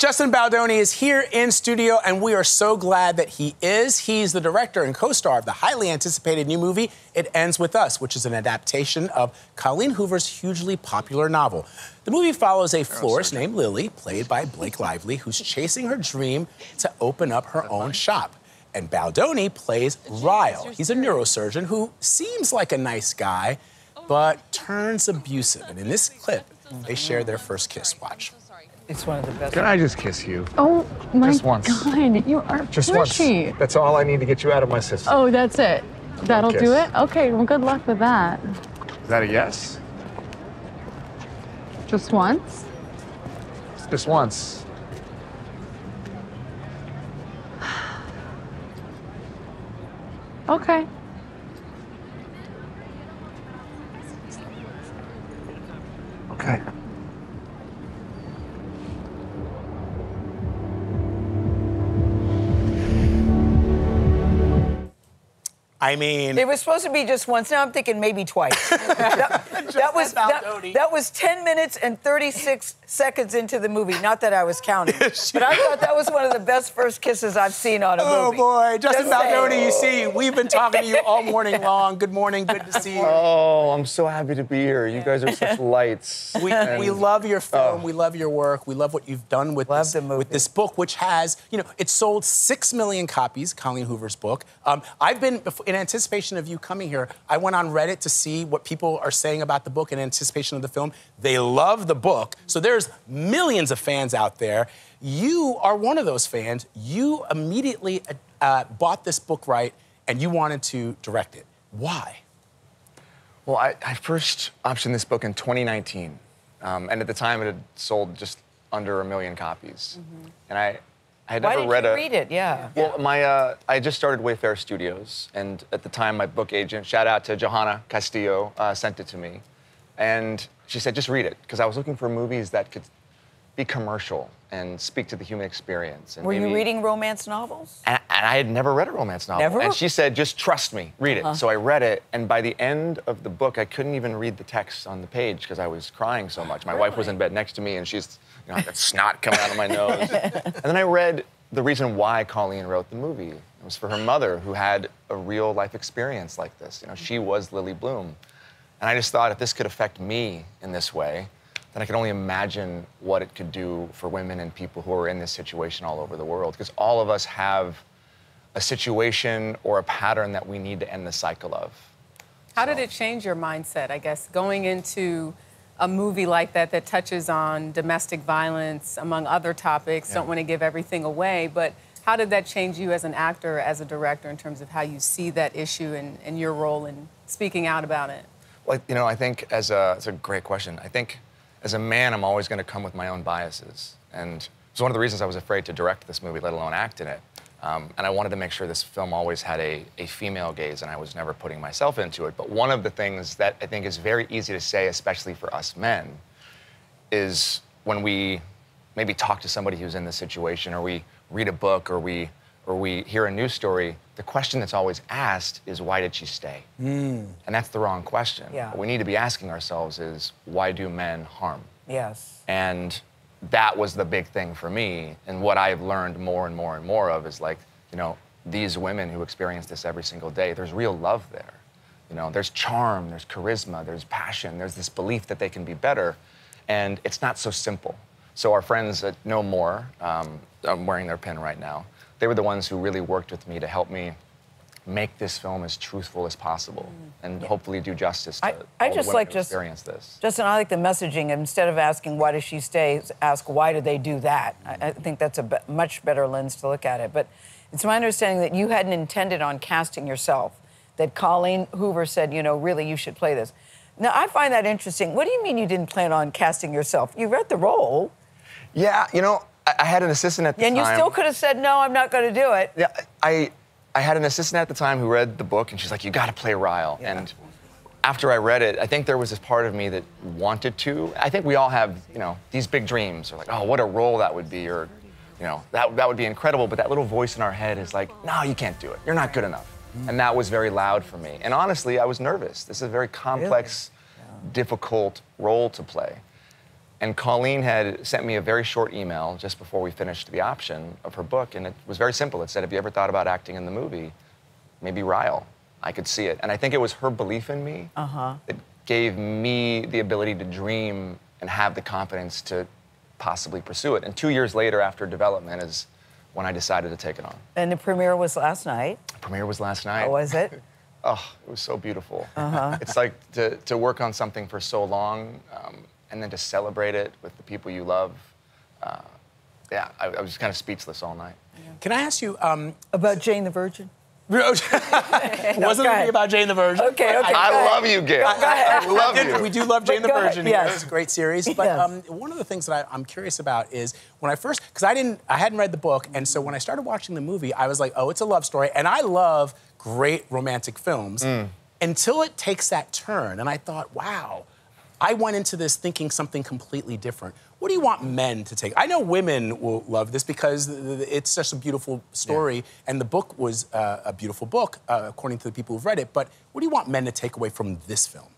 Justin Baldoni is here in studio, and we are so glad that he is. He's the director and co-star of the highly anticipated new movie, It Ends With Us, which is an adaptation of Colleen Hoover's hugely popular novel. The movie follows a florist named Lily, played by Blake Lively, who's chasing her dream to open up her own shop. And Baldoni plays Ryle. He's a neurosurgeon who seems like a nice guy, but turns abusive. And in this clip, they share their first kiss. Watch. It's one of the best. Can I just kiss you? Oh my just once. God, you are just pushy. Once. That's all I need to get you out of my system. Oh, that's it. That'll do it? Okay, well, good luck with that. Is that a yes? Just once? Just once. Okay. Okay. I mean... It was supposed to be just once. Now I'm thinking maybe twice. that was 10 minutes and 36 seconds into the movie. Not that I was counting. But I thought that was one of the best first kisses I've seen on a movie. Oh, boy. Justin Baldoni, you see, we've been talking to you all morning long. Good morning. Good to see you. Oh, I'm so happy to be here. You guys are such lights. We love your film. We love your work. We love what you've done with this book, which has, you know, it sold 6 million copies, Colleen Hoover's book. I've been, in anticipation of you coming here, I went on Reddit to see what people are saying about the book in anticipation of the film. They love the book. So there's millions of fans out there. You are one of those fans. You immediately bought this book right, and you wanted to direct it. Why? Well, I first optioned this book in 2019. And at the time, it had sold just under 1 million copies. And I had never read Why did you read it? Yeah. Well, I just started Wayfair Studios, and at the time, my book agent, shout out to Johanna Castillo, sent it to me. And she said, just read it, because I was looking for movies that could be commercial and speak to the human experience. And Were you reading romance novels? And I had never read a romance novel. Never? And she said, just trust me, read it. So I read it, and by the end of the book, I couldn't even read the text on the page because I was crying so much. My wife was in bed next to me, and she's, you know, I got snot coming out of my nose. And then I read the reason why Colleen wrote the movie. It was for her mother, who had a real life experience like this. You know, she was Lily Bloom. And I just thought, if this could affect me in this way, then I could only imagine what it could do for women and people who are in this situation all over the world. Because all of us have a situation or a pattern that we need to end the cycle of. How did it change your mindset, I guess, going into a movie like that that touches on domestic violence, among other topics? Don't want to give everything away, but how did that change you as an actor, as a director, in terms of how you see that issue and your role in speaking out about it? Well, you know, I think it's a great question. I think as a man, I'm always going to come with my own biases. And it's one of the reasons I was afraid to direct this movie, let alone act in it. And I wanted to make sure this film always had a female gaze, and I was never putting myself into it. But one of the things that I think is very easy to say, especially for us men, is when we maybe talk to somebody who's in this situation, or we read a book, or we hear a news story, the question that's always asked is, why did she stay? And that's the wrong question. What we need to be asking ourselves is, why do men harm? Yes. And that was the big thing for me. And what I've learned more and more and more of is, like, you know, these women who experience this every single day, there's real love there. You know, there's charm, there's charisma, there's passion, there's this belief that they can be better. And it's not so simple. So our friends at No More, I'm wearing their pin right now, they were the ones who really worked with me to help me make this film as truthful as possible and hopefully do justice to all the women who experience this. Justin, I like the messaging. Instead of asking, why does she stay, ask, why did they do that? I think that's a much better lens to look at it. But it's my understanding that you hadn't intended on casting yourself, that Colleen Hoover said, you know, really, you should play this. Now, I find that interesting. What do you mean you didn't plan on casting yourself? You read the role. Yeah, you know, I had an assistant at the time. And you still could have said, no, I'm not going to do it. Yeah, I had an assistant at the time who read the book, and she's like, you got to play Ryle. And after I read it, I think there was this part of me that wanted to. I think we all have, you know, these big dreams, or like, oh, what a role that would be, or, you know, that would be incredible. But that little voice in our head is like, no, you can't do it. You're not good enough. And that was very loud for me. And honestly, I was nervous. This is a very complex, difficult role to play. And Colleen had sent me a very short email just before we finished the option of her book, and it was very simple. It said, have you ever thought about acting in the movie? Maybe Ryle. I could see it. And I think it was her belief in me that gave me the ability to dream and have the confidence to possibly pursue it. And 2 years later, after development, is when I decided to take it on. And the premiere was last night. The premiere was last night. How was it? Oh, it was so beautiful. It's like to work on something for so long, and then to celebrate it with the people you love. Yeah, I was kind of speechless all night. Can I ask you About Jane the Virgin? it wasn't a movie about Jane the Virgin. Okay. I love you, Gayle. I love you. We do love Jane the Go ahead, Virgin. yes. It was a great series. But one of the things that I'm curious about is when I first, because I hadn't read the book, and so when I started watching the movie, I was like, oh, it's a love story, and I love great romantic films until it takes that turn, and I thought, wow, I went into this thinking something completely different. What do you want men to take? I know women will love this because it's such a beautiful story, and the book was a beautiful book, according to the people who've read it. But what do you want men to take away from this film?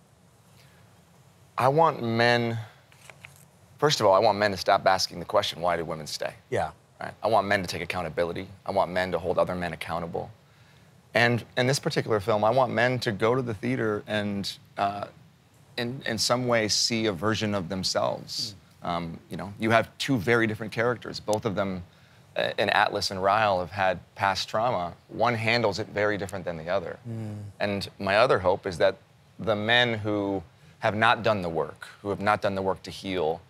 I want men, first of all, I want men to stop asking the question, why do women stay? Yeah. Right? I want men to take accountability. I want men to hold other men accountable. And in this particular film, I want men to go to the theater and in some way see a version of themselves. You know, you have two very different characters. Both of them, in Atlas and Ryle, have had past trauma. One handles it very different than the other. And my other hope is that the men who have not done the work, who have not done the work to heal,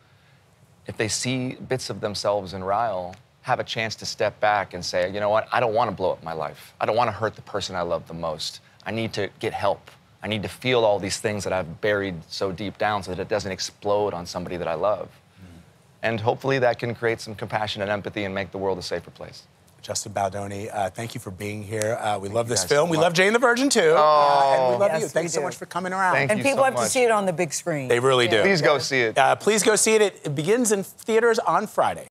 if they see bits of themselves in Ryle, have a chance to step back and say, you know what, I don't want to blow up my life. I don't want to hurt the person I love the most. I need to get help. I need to feel all these things that I've buried so deep down so that it doesn't explode on somebody that I love. And hopefully that can create some compassion and empathy and make the world a safer place. Justin Baldoni, thank you for being here. We love this guys film. so We much. love Jane the Virgin, too. Oh. And we love Yes, you. Thanks we so do. much for coming around. Thank And you people so have to much. see it on the big screen. They really do. Please go see it. Please go see it. It begins in theaters on Friday.